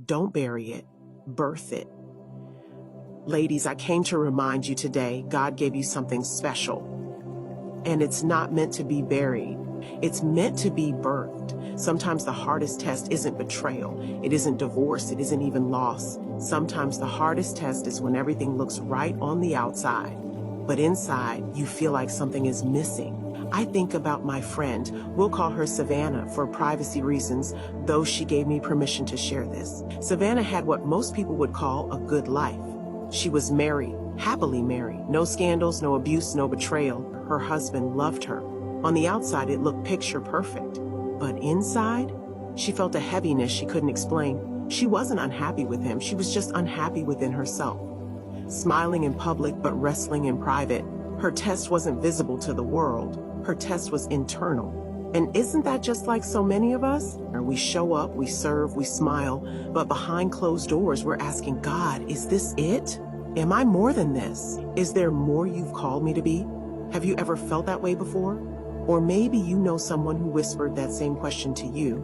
Don't bury it, birth it. Ladies, I came to remind you today, God gave you something special. And it's not meant to be buried. It's meant to be birthed. Sometimes the hardest test isn't betrayal. It isn't divorce. It isn't even loss. Sometimes the hardest test is when everything looks right on the outside, but inside you feel like something is missing. I think about my friend. We'll call her Savannah for privacy reasons, though she gave me permission to share this. Savannah had what most people would call a good life. She was married, happily married. No scandals, no abuse, no betrayal. Her husband loved her. On the outside, it looked picture perfect. But inside, she felt a heaviness she couldn't explain. She wasn't unhappy with him. She was just unhappy within herself. Smiling in public, but wrestling in private. Her test wasn't visible to the world. Her test was internal. And isn't that just like so many of us? We show up, we serve, we smile, but behind closed doors, we're asking God, is this it? Am I more than this? Is there more you've called me to be? Have you ever felt that way before? Or maybe you know someone who whispered that same question to you.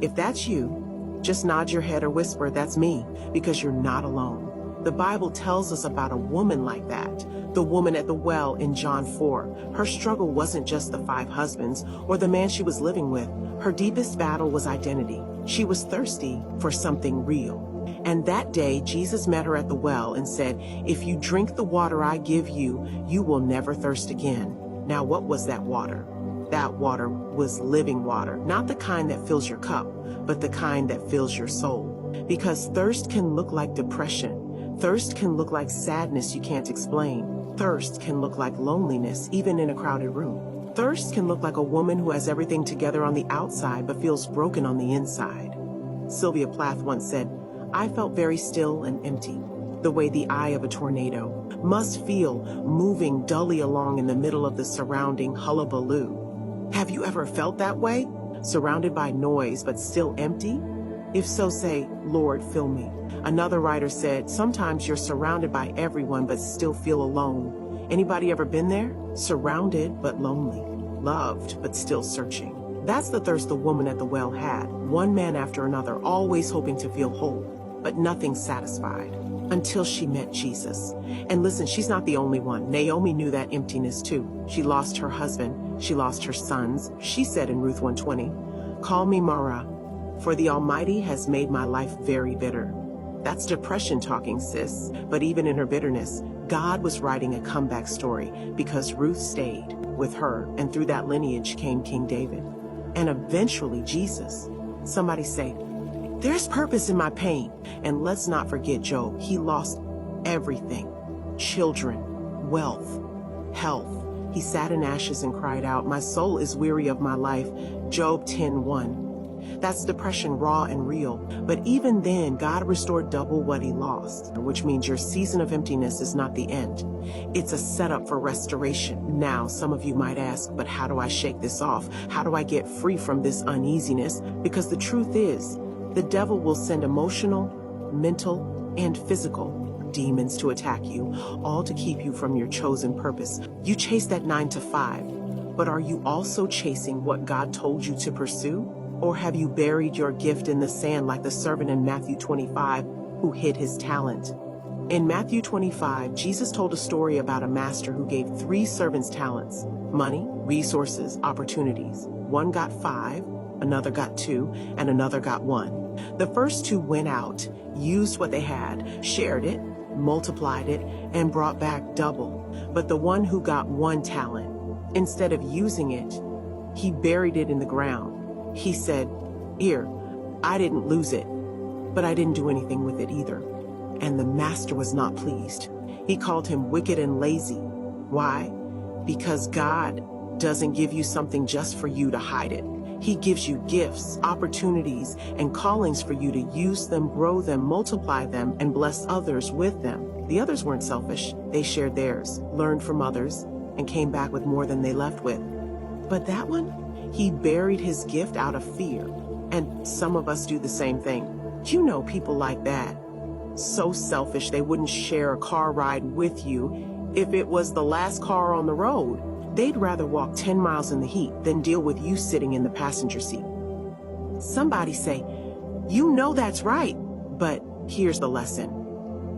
If that's you, just nod your head or whisper, that's me, because you're not alone. The Bible tells us about a woman like that, the woman at the well in John 4. Her struggle wasn't just the 5 husbands or the man she was living with. Her deepest battle was identity. She was thirsty for something real. And that day, Jesus met her at the well and said, if you drink the water I give you, you will never thirst again. Now, what was that water? That water was living water, not the kind that fills your cup, but the kind that fills your soul. Because thirst can look like depression. Thirst can look like sadness you can't explain. Thirst can look like loneliness, even in a crowded room. Thirst can look like a woman who has everything together on the outside, but feels broken on the inside. Sylvia Plath once said, I felt very still and empty, the way the eye of a tornado must feel moving dully along in the middle of the surrounding hullabaloo. Have you ever felt that way? Surrounded by noise, but still empty? If so, say, Lord, fill me. Another writer said, sometimes you're surrounded by everyone, but still feel alone. Anybody ever been there? Surrounded, but lonely. Loved, but still searching. That's the thirst the woman at the well had. One man after another, always hoping to feel whole, but nothing satisfied. Until she met Jesus. And listen, she's not the only one. Naomi knew that emptiness too. She lost her husband. She lost her sons. She said in Ruth 120, call me Mara, for the Almighty has made my life very bitter. That's depression talking, sis. But even in her bitterness, God was writing a comeback story because Ruth stayed with her, and through that lineage came King David. And eventually Jesus. Somebody say, there's purpose in my pain. And let's not forget Job. He lost everything. Children, wealth, health. He sat in ashes and cried out, my soul is weary of my life. Job 10:1. That's depression, raw and real. But even then, God restored double what he lost, which means your season of emptiness is not the end. It's a setup for restoration. Now, some of you might ask, but how do I shake this off? How do I get free from this uneasiness? Because the truth is, the devil will send emotional, mental, and physical demons to attack you, all to keep you from your chosen purpose. You chase that 9 to 5, but are you also chasing what God told you to pursue? Or have you buried your gift in the sand like the servant in Matthew 25 who hid his talent? In Matthew 25, Jesus told a story about a master who gave 3 servants talents: money, resources, opportunities. One got 5, another got 2, and another got 1. The first 2 went out, used what they had, shared it, multiplied it, and brought back double. But the one who got 1 talent, instead of using it, he buried it in the ground. He said, here, I didn't lose it, but I didn't do anything with it either. And the master was not pleased. He called him wicked and lazy. Why? Because God doesn't give you something just for you to hide it. He gives you gifts, opportunities, and callings for you to use them, grow them, multiply them, and bless others with them. The others weren't selfish. They shared theirs, learned from others, and came back with more than they left with. But that one? He buried his gift out of fear. And some of us do the same thing. You know people like that. So selfish they wouldn't share a car ride with you if it was the last car on the road. They'd rather walk 10 miles in the heat than deal with you sitting in the passenger seat. Somebody say, you know that's right. But here's the lesson.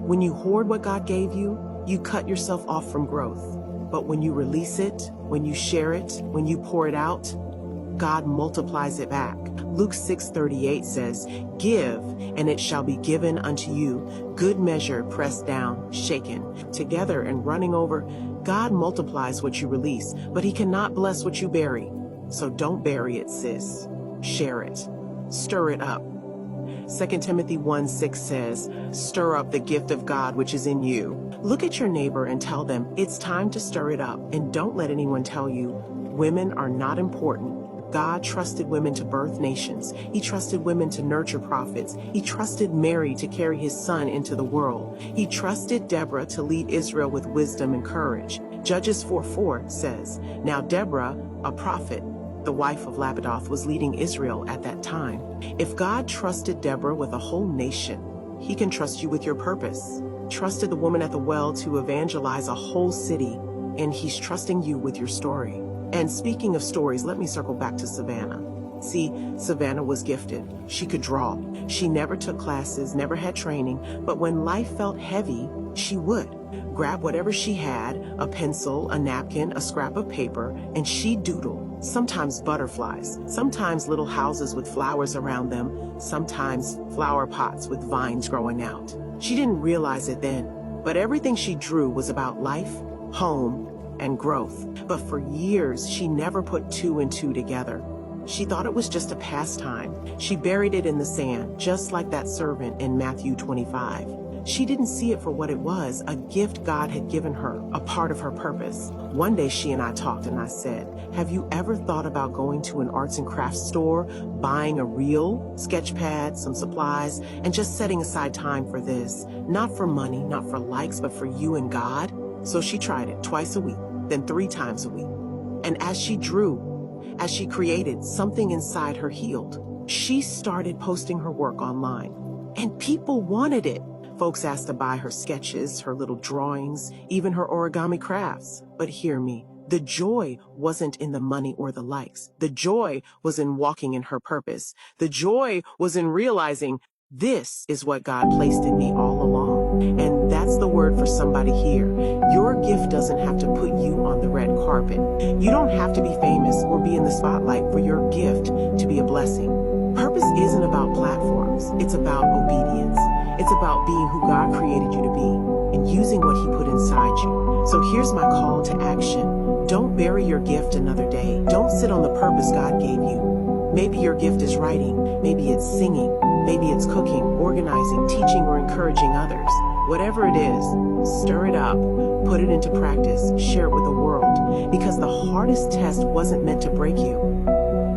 When you hoard what God gave you, you cut yourself off from growth. But when you release it, when you share it, when you pour it out, God multiplies it back. Luke 6:38 says, "Give, and it shall be given unto you, good measure, pressed down, shaken, together and running over." God multiplies what you release, but he cannot bless what you bury. So don't bury it, sis. Share it. Stir it up. 2 Timothy 1:6 says, "Stir up the gift of God which is in you." Look at your neighbor and tell them it's time to stir it up, and don't let anyone tell you women are not important. God trusted women to birth nations. He trusted women to nurture prophets. He trusted Mary to carry his son into the world. He trusted Deborah to lead Israel with wisdom and courage. Judges 4:4 says, "Now Deborah, a prophet, the wife of Lapidoth, was leading Israel at that time." If God trusted Deborah with a whole nation, he can trust you with your purpose. Trusted the woman at the well to evangelize a whole city, and he's trusting you with your story. And speaking of stories, let me circle back to Savannah. See, Savannah was gifted. She could draw. She never took classes, never had training, but when life felt heavy, she would grab whatever she had, a pencil, a napkin, a scrap of paper, and she'd doodle. Sometimes butterflies, sometimes little houses with flowers around them, sometimes flower pots with vines growing out. She didn't realize it then, but everything she drew was about life, home, and growth. But for years, she never put two and two together. She thought it was just a pastime. She buried it in the sand, just like that servant in Matthew 25. She didn't see it for what it was, a gift God had given her, a part of her purpose. One day she and I talked and I said, "Have you ever thought about going to an arts and crafts store, buying a reel, sketch pad, some supplies, and just setting aside time for this? Not for money, not for likes, but for you and God?" So she tried it twice a week, then 3 times a week. And as she drew, as she created, something inside her healed. She started posting her work online, and people wanted it. Folks asked to buy her sketches, her little drawings, even her origami crafts. But hear me, the joy wasn't in the money or the likes. The joy was in walking in her purpose. The joy was in realizing this is what God placed in me all along. And that's the word for somebody here. Your gift doesn't have to put you on the red carpet. You don't have to be famous or be in the spotlight for your gift to be a blessing. Purpose isn't about platforms. It's about obedience. It's about being who God created you to be and using what he put inside you. So here's my call to action. Don't bury your gift another day. Don't sit on the purpose God gave you. Maybe your gift is writing. Maybe it's singing. Maybe it's cooking, organizing, teaching, or encouraging others. Whatever it is, stir it up, put it into practice, share it with the world. Because the hardest test wasn't meant to break you.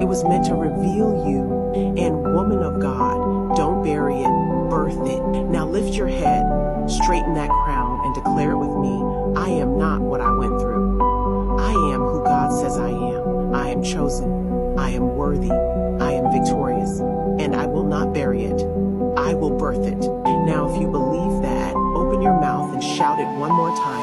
It was meant to reveal you. And woman of God, don't bury it, birth it. Now lift your head, straighten that crown, and declare it with me. I am not what I went through. I am who God says I am. I am chosen. I am worthy. I am victorious. And I will not bury it. I will birth it. Now, if you believe that, open your mouth and shout it one more time.